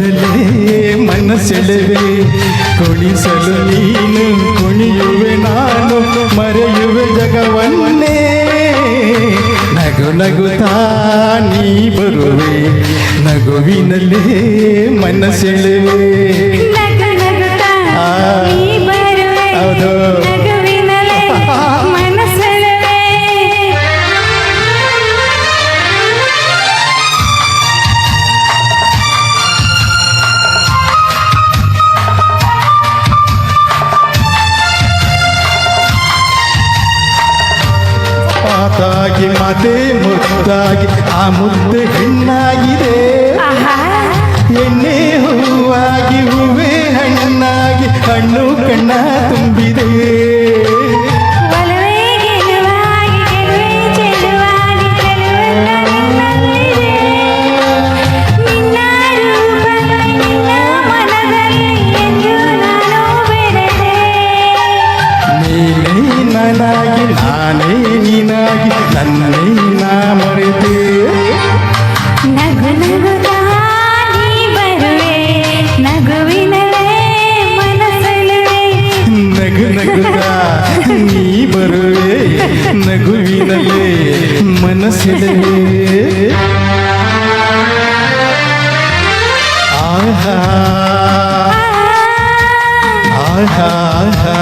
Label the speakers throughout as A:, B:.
A: ನಗುವಿನಲ್ಲೇ ಮನಸೆಳೆವೆ ಕುಣಿಸಲು ನೀನು ಕುಣಿಯುವೆ ನಾನು ಮರೆಯುವೆ ಜಗವನ್ನೇ ನಗು ನಗುತ್ತಾ ನೀ ಬರುವೆ ನಗುವಿನಲ್ಲೇ ಮನಸೆಳೆವೆ ಹೌದು ಮಾತಾಗಿ ಮಾತೆ ಮುದ್ದಾಗಿ ಆ ಮುದ್ದು ಹೆಣ್ಣಾಗಿದೆ ಎಣ್ಣೆ ಹೂವಾಗಿ ಹೂವೇ ಹಣ್ಣಾಗಿ ಹಣ್ಣು ಕಣ್ಣ ತುಂಬಿದೆ ನಾನಾಗಿ ನಾನೇ ನೀನಾಗಿ ನನ್ನೇ ನಾ ಮರೆತೆ
B: ನಗು ನಗುತ್ತಾ ನೀ ಬರುವೆ ನಗುವಿನಲ್ಲೇ ಮನಸೆಳೆವೆ
A: ನಗು ನಗುತ್ತಾ ನೀ ಬರುವೆ ನಗುವಿನಲ್ಲೇ ಮನಸ್ಸೆಳೆವೆ ಆಹಾ ಆಹಾ ಆಹಾ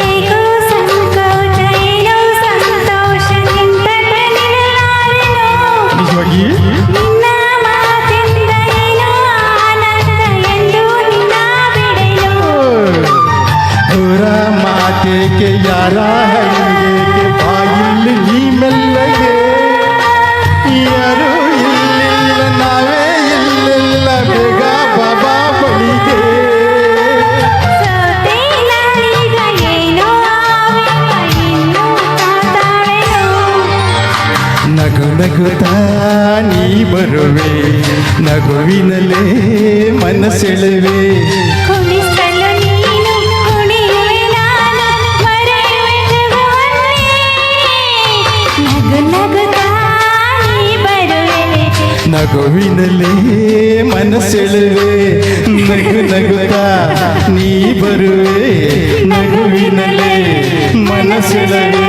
B: ಏಕೋ ಸಂಕೋಚ ಏನೋ ಸಂತೋಷ ನಿಂತನಿಲ್ಲಾರೆನೋ ನಿನ್ನ ಮಾತಿಂದ ಏನೋ ಆನಂದ ಎಂದು ನಿನ್ನ ಬಿಡೆನು
A: ದೂರ ಮಾತೇಕೆ ಯಾರ ಹಳ್ಳಿಗೆ ಬಾಗಿಲು ನೀ ಮೆಲ್ಲಗೆ ಯಾರು ಇಲ್ಲಿಲ್ಲ ನಾವೇ ಇಲ್ಲಿಲ್ಲ ಬೇಗ ಬಾಬಾ ಬಳಿಗೆ
B: ಸೋತೆ ನಾನೀಗ ಏನೋ ಆವಿಲ್ಲ ಇನ್ನು ಕಾತಾಳೆನೋ
A: ನಗು ನಗುತ್ತಾ ನೀ ಬರುವೆ ನಗುವಿನಲ್ಲೇ ಮನಸೆಳೆವೆ
B: ಕುಣಿಸಲು ನೀನು ಕುಣಿಯುವೆ ನಾನು ಮರೆಯುವೆ ಜಗವನ್ನೇ ನಗು ನಗುತ್ತಾ ನೀ ಬರುವೆ
A: ನಗುವಿನಲ್ಲೇ ಮನಸೆಳೆವೆ ನಗು ನಗುತ್ತಾ ನೀ ಬರುವೆ ನಗುವಿನಲ್ಲೇ ಮನಸೆಳೆವೆ